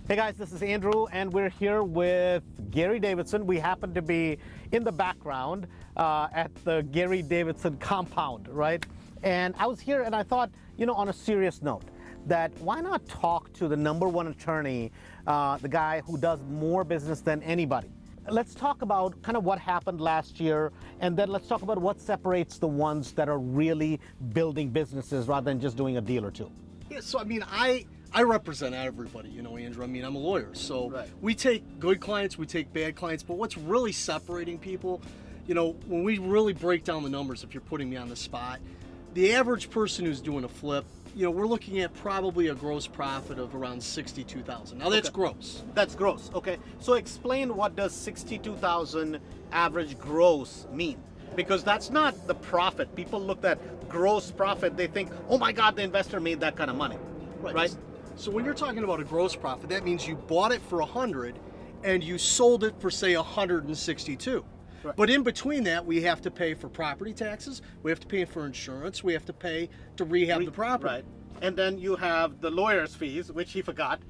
Hey guys, this is Andrew, and we're here with Gary Davidson. We happen to be in the background at the Gary Davidson compound, right? And I was here and I thought, on a serious note, that why not talk to the #1 attorney, the guy who does more business than anybody. Let's talk about kind of what happened last year, and then let's talk about what separates the ones that are really building businesses rather than just doing a deal or two. Yeah, so I represent everybody, Andrew. I'm a lawyer, so Right. We take good clients, we take bad clients, but what's really separating people, when we really break down the numbers, if you're putting me on the spot, the average person who's doing a flip, we're looking at probably a gross profit of around $62,000. Now that's gross. That's gross, okay. So explain, what does 62,000 average gross mean? Because that's not the profit. People look at gross profit, they think, oh my God, the investor made that kind of money, right? So when you're talking about a gross profit, that means you bought it for 100 and you sold it for, say, 162. Right. But in between that, we have to pay for property taxes, we have to pay for insurance, we have to pay to rehab the property. Right. And then you have the lawyer's fees, which he forgot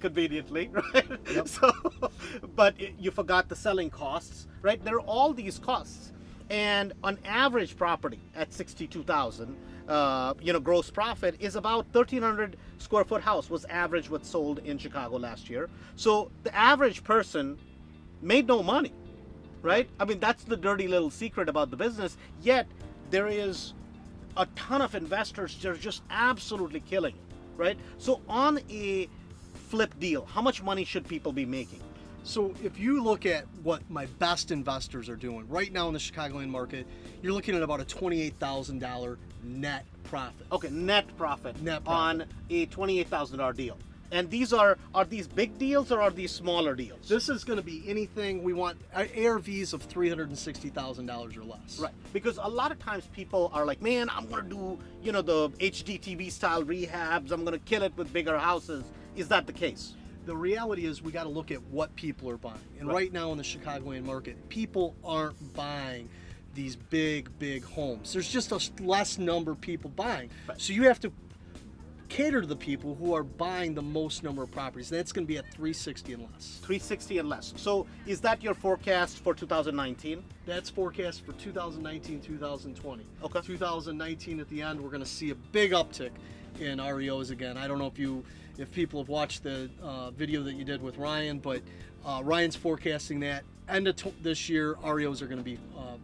conveniently, right? Yep. But you forgot the selling costs, right? There are all these costs. And on average property at 62,000, gross profit is about 1,300 square foot house was average what sold in Chicago last year. So the average person made no money, right? That's the dirty little secret about the business. Yet there is a ton of investors that are just absolutely killing it, right? So on a flip deal, how much money should people be making? So if you look at what my best investors are doing right now in the Chicagoland market, you're looking at about a $28,000 net profit. Okay, net profit on on a $28,000 deal. And these are these big deals or are these smaller deals? This is going to be anything we want, ARVs of $360,000 or less. Right, because a lot of times people are like, man, I'm going to do, the HGTV style rehabs, I'm going to kill it with bigger houses. Is that the case? The reality is we got to look at what people are buying. And right now in the Chicagoland market, people aren't buying these big homes. There's just a less number of people buying. Right. So you have to cater to the people who are buying the most number of properties. That's going to be at 360 and less. 360 and less. So is that your forecast for 2019? That's forecast for 2019, 2020. Okay. 2019 at the end, we're going to see a big uptick in REOs again. I don't know if people have watched the video that you did with Ryan, but Ryan's forecasting that end of this year, REOs are going to be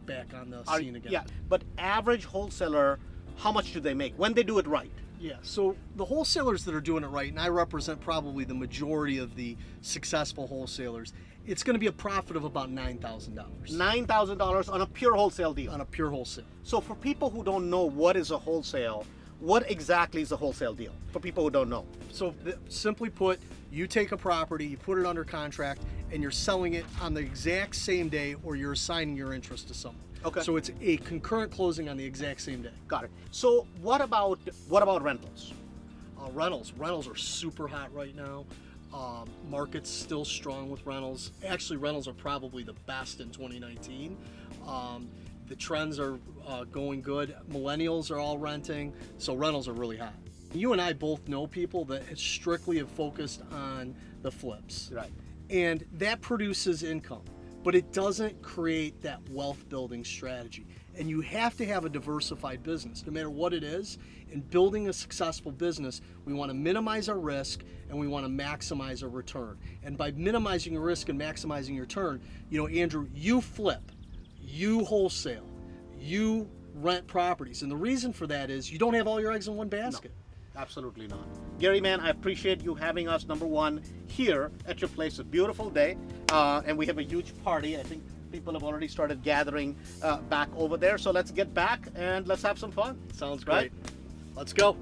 back on the scene again. Yeah, but average wholesaler, how much do they make when they do it right? Yeah, so the wholesalers that are doing it right, and I represent probably the majority of the successful wholesalers, it's going to be a profit of about $9,000. $9,000 on a pure wholesale deal. On a pure wholesale. So for people who don't know what is a wholesale, what exactly is a wholesale deal? For people who don't know. So simply put, you take a property, you put it under contract, and you're selling it on the exact same day, or you're assigning your interest to someone. Okay. So it's a concurrent closing on the exact same day. Got it. So what about rentals? Rentals are super hot right now. Market's still strong with rentals. Actually, rentals are probably the best in 2019. The trends are going good. Millennials are all renting, so rentals are really hot. You and I both know people that strictly have focused on the flips. Right. And that produces income, but it doesn't create that wealth building strategy. And you have to have a diversified business, no matter what it is. In building a successful business, we want to minimize our risk and we want to maximize our return. And by minimizing your risk and maximizing your return, Andrew, you flip, you wholesale, you rent properties. And the reason for that is you don't have all your eggs in one basket. No, absolutely not. Gary, man, I appreciate you having us, #1, here at your place. A beautiful day, and we have a huge party. I think people have already started gathering back over there. So let's get back and let's have some fun. Sounds great. Right? Let's go.